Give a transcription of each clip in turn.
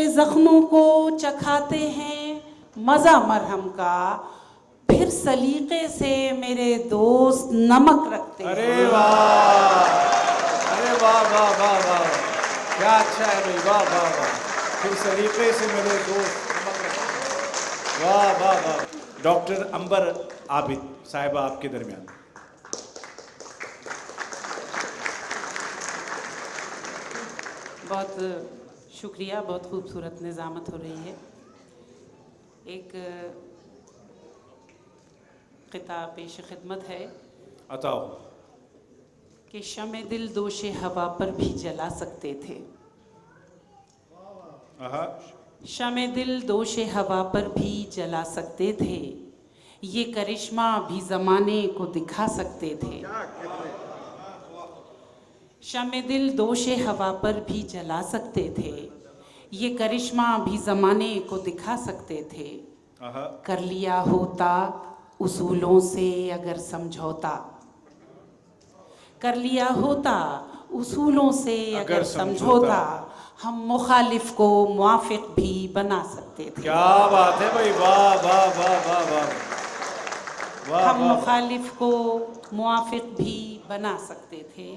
पहले जख्मों को चखाते हैं मजा मरहम का, फिर सलीके से मेरे दोस्त नमक रखते हैं। अरे वाह, अरे वाह वाह वाह वाह, क्या अच्छा है भाई, वाह वाह वाह। फिर सलीके से मेरे दोस्त नमक रखते हैं। वाह वाह वाह। डॉक्टर अंबर आबिद साहिबा आपके दरमियान। बहुत शुक्रिया, बहुत खूबसूरत निज़ामत हो रही है। एक क़िता पेश खिदमत है अताओ। कि शमे दिल दोशे हवा पर भी जला सकते थे, शमे दिल दोशे हवा पर भी जला सकते थे, ये करिश्मा भी ज़माने को दिखा सकते थे। शमे दिल दोशे हवा पर भी जला सकते थे, ये करिश्मा भी ज़माने को दिखा सकते थे। कर लिया होता उसूलों से अगर समझौता, कर लिया होता उसूलों से अगर समझौता, हम मुखालिफ को मुआफिक भी बना सकते थे। क्या बात है भाई, वाह वाह वाह वाह वाह वाह। हम मुखालिफ को मुआफिक भी बना सकते थे।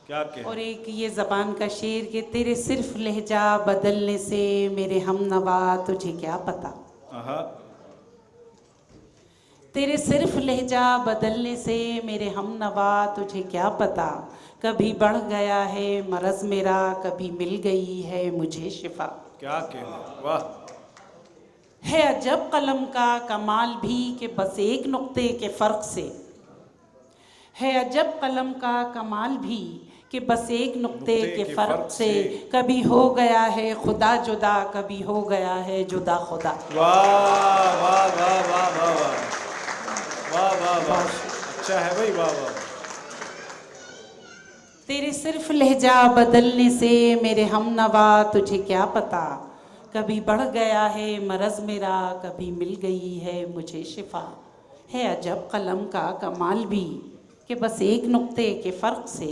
क्या कह। और एक ये ज़बान का शेर कि तेरे सिर्फ लहजा बदलने से मेरे हमनवा तुझे क्या पता, तेरे सिर्फ लहजा बदलने से मेरे हमनवा तुझे क्या पता, कभी बढ़ गया है मरज़ मेरा, कभी मिल गई है मुझे शिफा। क्या कहना, वाह। है अजब कलम का कमाल भी कि बस एक नुक्ते के फ़र्क से, है अजब कलम का कमाल भी कि बस एक नुक्ते के फ़र्क से, कभी हो गया है खुदा जुदा, कभी हो गया है जुदा खुदा। वाह वाह वाह वाह वाह वाह वाह वाह, अच्छा है भाई, वाह वाह। तेरे सिर्फ लहजा बदलने से मेरे हमनवा तुझे क्या पता, कभी बढ़ गया है मरज़ मेरा, कभी मिल गई है मुझे शिफा। है अजब कलम का कमाल भी कि बस एक नुक्ते के फ़र्क से,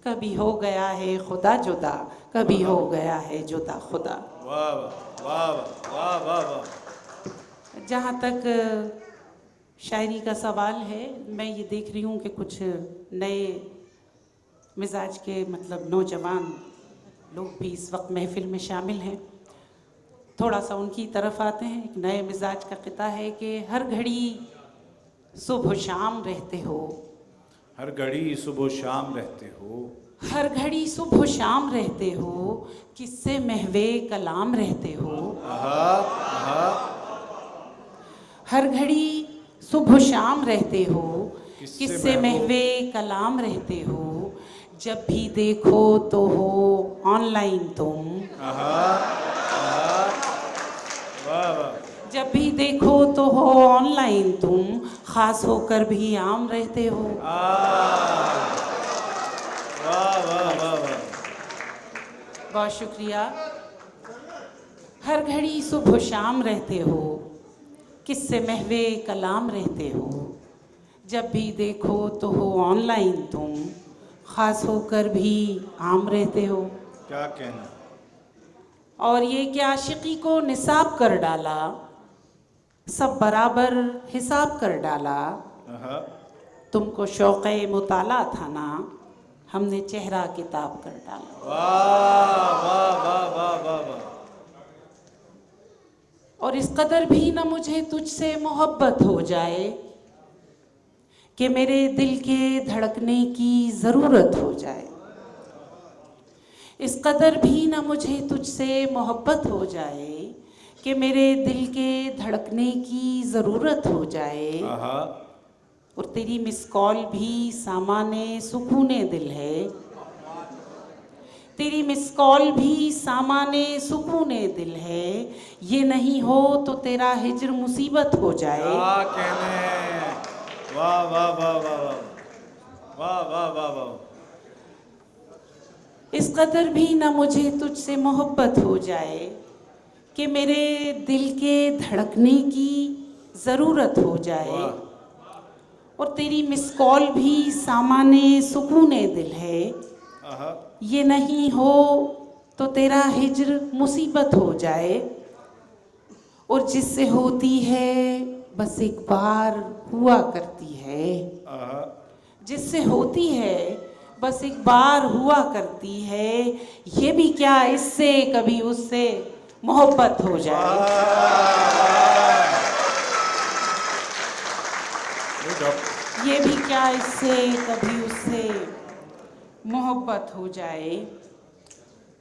कभी हो गया है खुदा जुदा, कभी हो गया है जुदा खुदा। वाह वाह वाह वाह वाह। जहाँ तक शायरी का सवाल है, मैं ये देख रही हूँ कि कुछ नए मिजाज के मतलब नौजवान लोग भी इस वक्त महफिल में शामिल हैं। थोड़ा सा उनकी तरफ आते हैं। एक नए मिजाज का क़िता है कि हर घड़ी सुबह शाम रहते हो, हर घड़ी सुबह शाम रहते हो, हर घड़ी सुबह शाम रहते हो, किससे महवे कलाम रहते हो। हर घड़ी सुबह शाम रहते हो, किससे महवे कलाम रहते हो, जब भी देखो तो हो ऑनलाइन तुम, जब भी देखो तो हो ऑनलाइन तुम, खास होकर भी आम रहते हो। बहुत शुक्रिया। हर घड़ी सुबह शाम रहते हो, किससे महवे कलाम रहते हो, जब भी देखो तो हो ऑनलाइन तुम, ख़ास होकर भी आम रहते हो। क्या कहना। और ये कि आशिकी को निसाब कर डाला, सब बराबर हिसाब कर डाला, तुमको शौक़े मुताला था ना, हमने चेहरा किताब कर डाला। वाह वाह वाह वाह वाह वाह। और इस कदर भी न मुझे तुझसे मोहब्बत हो जाए कि मेरे दिल के धड़कने की ज़रूरत हो जाए, इस कदर भी न मुझे तुझसे मोहब्बत हो जाए कि मेरे दिल के धड़कने की ज़रूरत हो जाए। और तेरी मिस कॉल भी सामाने सुकूने दिल है, तेरी मिस कॉल भी सामाने सुकूने दिल है, ये नहीं हो तो तेरा हिज्र मुसीबत हो जाए। क्या कहने, वाह वाह वाह वाह वाह वाह वाह वाह। इस कदर भी न मुझे तुझसे मोहब्बत हो जाए कि मेरे दिल के धड़कने की ज़रूरत हो जाए। और तेरी मिस कॉल भी सामाने सुकूने दिल है, ये नहीं हो तो तेरा हिज्र मुसीबत हो जाए, और जिससे होती है बस एक बार हुआ करती है, जिससे होती है बस एक बार हुआ करती है, ये भी क्या इससे कभी उससे मोहब्बत हो जाए। ये भी क्या इससे कभी उससे मोहब्बत हो जाए।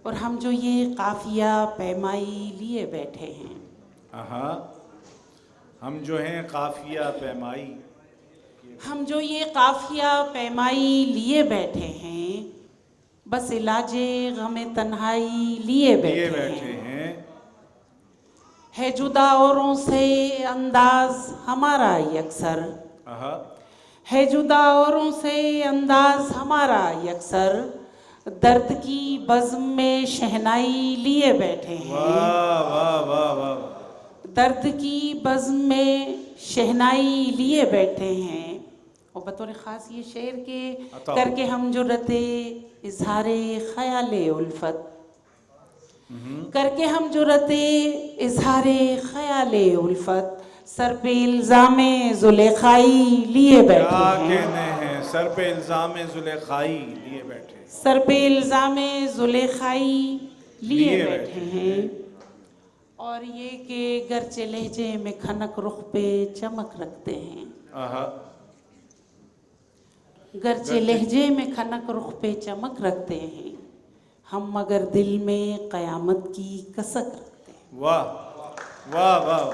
और हम जो ये काफिया पैमाई लिए बैठे हैं, हम जो हैं काफिया पैमाई, हम जो ये काफिया पैमाई लिए बैठे हैं, बस इलाजे गमे तन्हाई लिए बैठे हैं। है जुदा औरों से अंदाज हमारा यकसर, है जुदा औरों से अंदाज हमारा यकसर, दर्द की बज़्म में शहनाई लिए बैठे हैं। वाह वाह वाह वाह, दर्द की बज़्म में शहनाई लिए बैठे हैं। और बतौर ख़ास ये शेर के करके हम जो रते इजहारे ख़याले उल्फत, करके हम जो रते इजहारे ख़याले उल्फत, सर पे इल्ज़ामे ज़ुलेखाई लिए बैठे हैं। क्या कहने हैं, सर पे इल्ज़ामे ज़ुलेखाई लिए बैठे, सर पे इल्ज़ामे ज़ुलेखाई लिए बैठे हैं। और ये कि गर्चे लहजे में खनक रुख पे चमक रखते हैं, गर्चे लहजे में खनक रुख पे चमक रखते हैं, हम मगर दिल में क़यामत की कसक रखते हैं। वाह वाह वाह,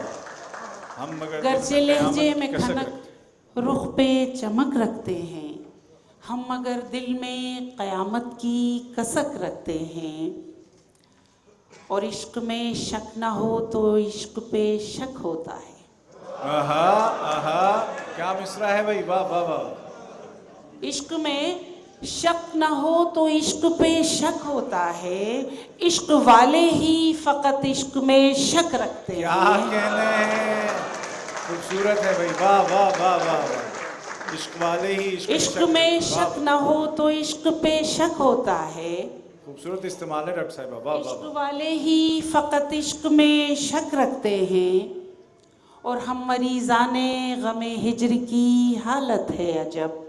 हम मगर गर्चे लहजे में खनक रुख पे चमक रखते हैं, हम मगर दिल में क़यामत की कसक रखते हैं। और इश्क में शक ना हो तो इश्क पे शक होता है। आहा आहा, क्या मिसरा है भाई, वाह वाह वाह। इश्क में शक ना हो तो इश्क पे शक होता है, इश्क वाले ही फ़कत इश्क में शक रखते हैं। क्या कहने हैं, खूबसूरत है भाई, वाह वाह वाह वाह। इश्क वाले ही इश्क में शक ना हो तो इश्क पे शक होता है, खूबसूरत इस्तेमाल है डॉक्टर साहब, वाह इश्क वाह। वाले ही फ़कत इश्क में शक रखते हैं। और हम मरीज़ाने गमे हिज्र की हालत है अजब,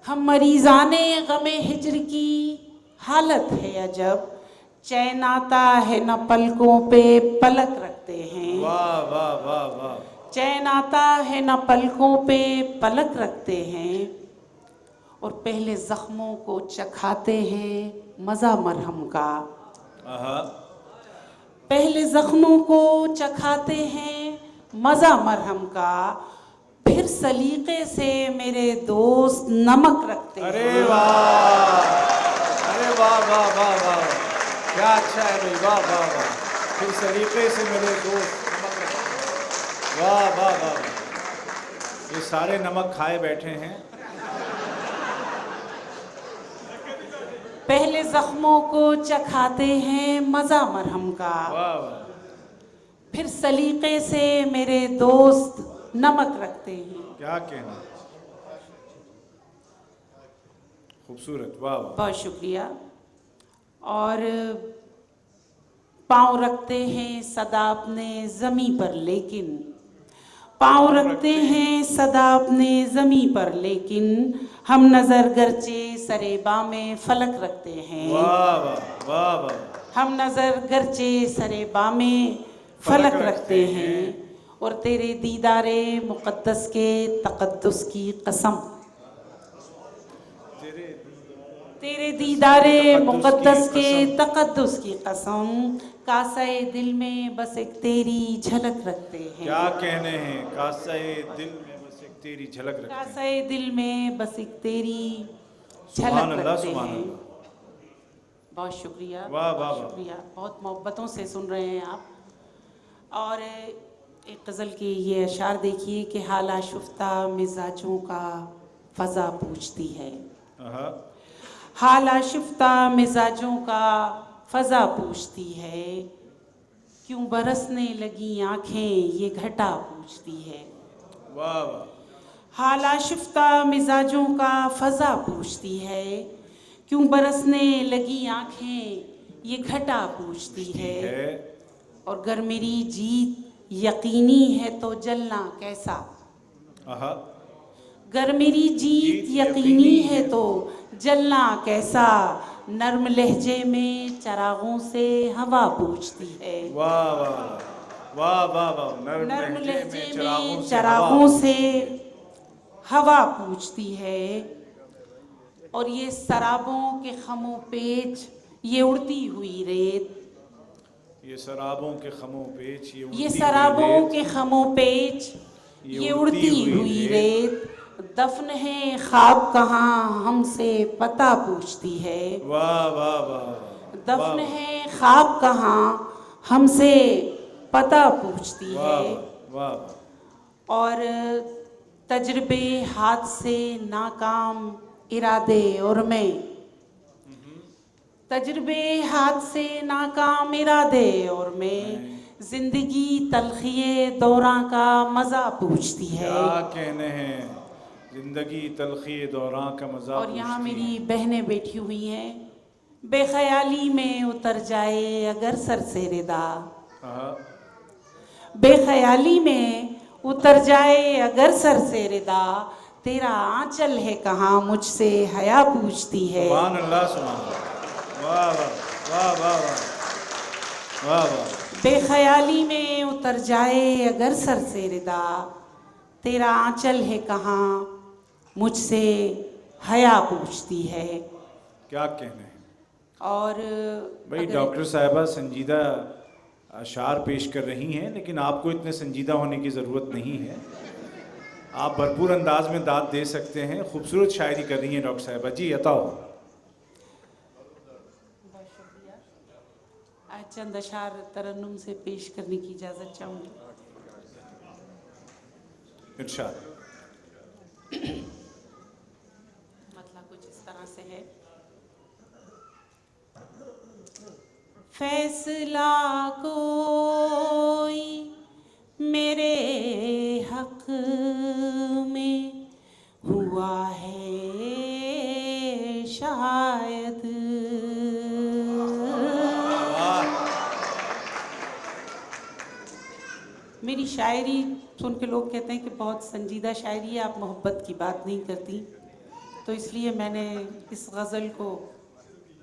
हम मरीज़ाने गमे हिज्र की हालत है अजब, चैन आता है न पलकों पे पलक रखते हैं। वाह वाह वाह वाह, चैन आता है न पलकों पे पलक रखते हैं। और पहले ज़ख्मों को चखाते हैं मज़ा मरहम का, पहले ज़ख्मों को चखाते हैं मज़ा मरहम का, फिर सलीक़े से मेरे दोस्त नमक रखते हैं। अरे वाह, अरे वाह वाह वाह वाह, क्या अच्छा है भाई, वाह वाह वाह। फिर सलीक़े से मेरे दोस्त नमक रखते हैं, वाह वाह वाह। ये सारे नमक खाए बैठे हैं। पहले ज़ख्मों को चखाते हैं मज़ा मरहम का, वाह वाह, फिर सलीक़े से मेरे दोस्त नमक रखते हैं। क्या कहना, खूबसूरत, वाह वाह। बहुत शुक्रिया। और पाँव रखते हैं सदा अपने ज़मी पर, लेकिन पाँव रखते हैं सदा अपने ज़मी पर, लेकिन हम नज़र गर्चे सरेबा में फ़लक रखते हैं। वाह वाह वाह वाह, हम नज़र गर्चे सरेबा में फ़लक रखते हैं। और तेरे दीदारे मुक़द्दस के तक़द्दुस की कसम, तेरे दीदारे मुक़द्दस के तक़द्दुस की कसम, कासाए दिल में बस एक तेरी झलक रखते हैं। क्या कहने हैं, कासाए दिल में बस एक तेरी झलक रखते हैं। कासाए दिल में बस एक तेरी झलक रखते हैं। बहुत शुक्रिया, वाह वाह वाह, शुक्रिया। बहुत मोहब्बतों से सुन रहे हैं आप। और एक गज़ल की ये अशार देखिए कि हाल आशुफ्ता मिजाजों का फ़ज़ा पूछती है, हाल आशिफ्ता मिजाजों का फ़ज़ा पूछती है, क्यों बरसने लगी आँखें ये घटा पूछती है। वाह वाह, हाल आशिफ्ता मिजाजों का फ़ज़ा पूछती है, क्यों बरसने लगी आंखें ये घटा पूछती है। और गर मेरी जीत यकीनी है तो जलना कैसा। आहा, गर मेरी जीत यकीनी है तो जलना कैसा। नर्म लहजे में चरागों से हवा पूछती है। वाह वाह वाह वाह वाह। नर्म लहजे में से चरागों से हवा पूछती है। और ये शराबों के खमों पेच ये उड़ती हुई रेत। ये शराबों के खमों पेच ये शराबों के खमों पेच ये उड़ती हुई रेत। दफन है ख्वाब कहाँ हमसे पता पूछती है। वाह वाह वाह। दफन है ख्वाब कहाँ हमसे पता पूछती है। वाह। और तजर्बे हाथ से नाकाम इरादे और मैं। तजर्बे हाथ से नाकाम इरादे और मैं। जिंदगी तलखिए दौरां का मजा पूछती है। क्या कहने हैं, जिंदगी तलखिए दौरां का मजा। और यहाँ मेरी बहनें बैठी हुई हैं। बेख्याली में उतर जाए अगर सर से रिदा। बेख्याली में उतर जाए अगर सर से रिदा। तेरा आंचल है कहाँ मुझसे हया पूछती है। सुभान अल्लाह सुभान अल्लाह। वाह वाह वाह वाह वाह वाह। बेख्याली में उतर जाए अगर सर से रिदा। तेरा आंचल है कहाँ मुझसे हया पूछती है। क्या कहने हैं। और भाई डॉक्टर साहिबा संजीदा अशार पेश कर रही हैं, लेकिन आपको इतने संजीदा होने की ज़रूरत नहीं है। आप भरपूर अंदाज में दाद दे सकते हैं। खूबसूरत शायरी कर रही हैं डॉक्टर साहिबा जी। अताओ। चंद अशार तरन्नुम से पेश करने की इजाज़त चाहूँगी। इरशाद। मतलब कुछ इस तरह से है। फैसला कोई मेरे हक में हुआ है शायद। मेरी शायरी सुन के लोग कहते हैं कि बहुत संजीदा शायरी है, आप मोहब्बत की बात नहीं करती, तो इसलिए मैंने इस गज़ल को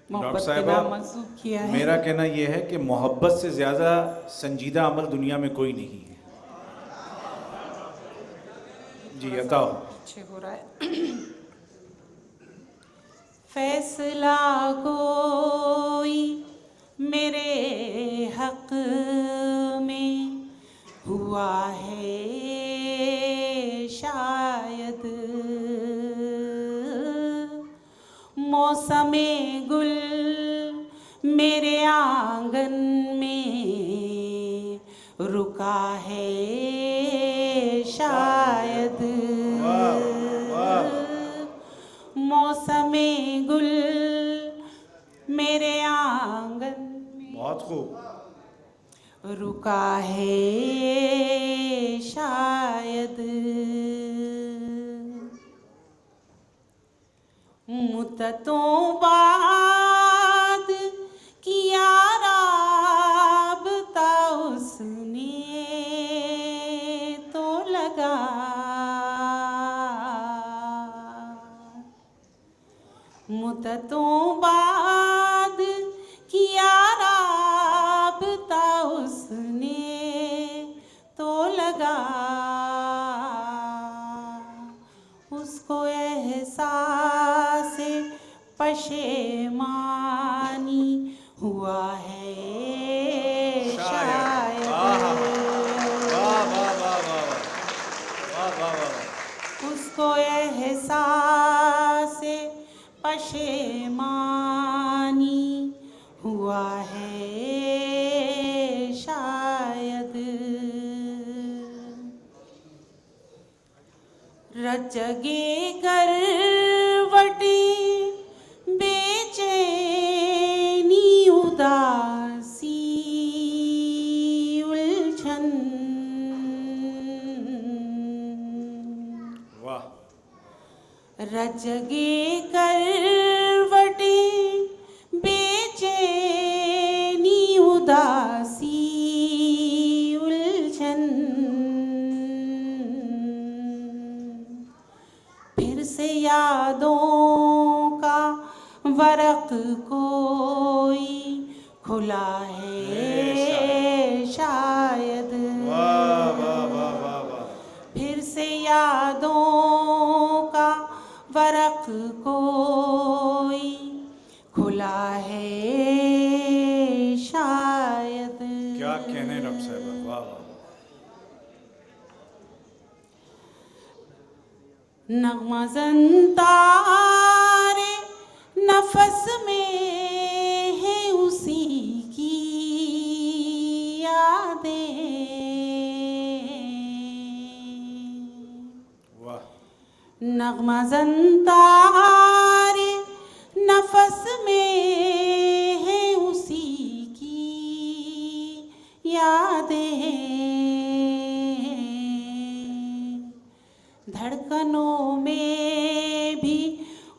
मोहब्बत के नाम मंसूब किया है। मेरा कहना यह है कि मोहब्बत से ज़्यादा संजीदा अमल दुनिया में कोई नहीं है। जी बताओ। अच्छे हो रहा है। फैसला कोई मेरे हक में हुआ है शायद। मौसमे गुल मेरे आंगन में रुका है शायद। मौसमे गुल मेरे आंगन में बहुत खूब रुका है शायद। मुद्दतों बाद किया राबता उसने तो लगा। मुद्दतों बाद किया राबता उसने तो लगा। उसको एहसास पशेमानी हुआ है शायद। उसको एहसास पशेमानी हुआ है शायद। रजगे करवटे बेचैनी उदासी उलझन। वाह। रजगे करवटे उदासी उलझन, फिर से यादों का वरक कोई खुला है शायद। वाह वाह वाह वाह वाह। फिर से यादों का वरक कोई खुला है शायद। क्या कहने डॉक्टर साहिबा, वाह वाह। नग़्मा ज़ंतारे नफस में है उसी की यादें, वाह। नग़्मा ज़ंतारे नफस में है उसी की यादें, धड़कनों में भी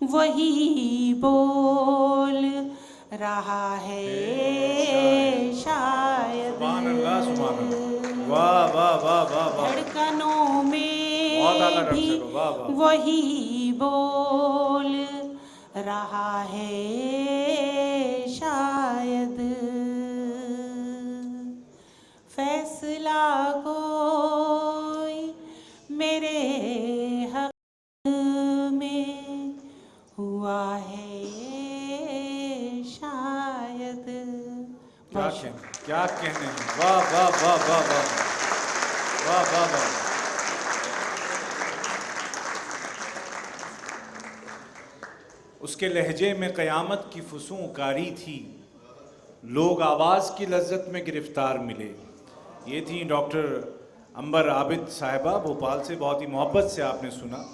वही बोल रहा है शायद। सुभान अल्लाह, सुभान अल्लाह। वाह वाह वाह वाह वाह। धड़कनों बहुत आला में डॉक्टर भी साहब, वाह वाह। वही बोल रहा है शायद। फैसला कोई मेरे हक में हुआ है शायद। क्या कहने, वाह वाह वाह वाह वाह वाह वाह वाह। उसके लहजे में क़यामत की फसूंकारी थी, लोग आवाज़ की लज्जत में गिरफ्तार मिले। ये थी डॉक्टर अंबर आबिद साहिबा, भोपाल से। बहुत ही मोहब्बत से आपने सुना।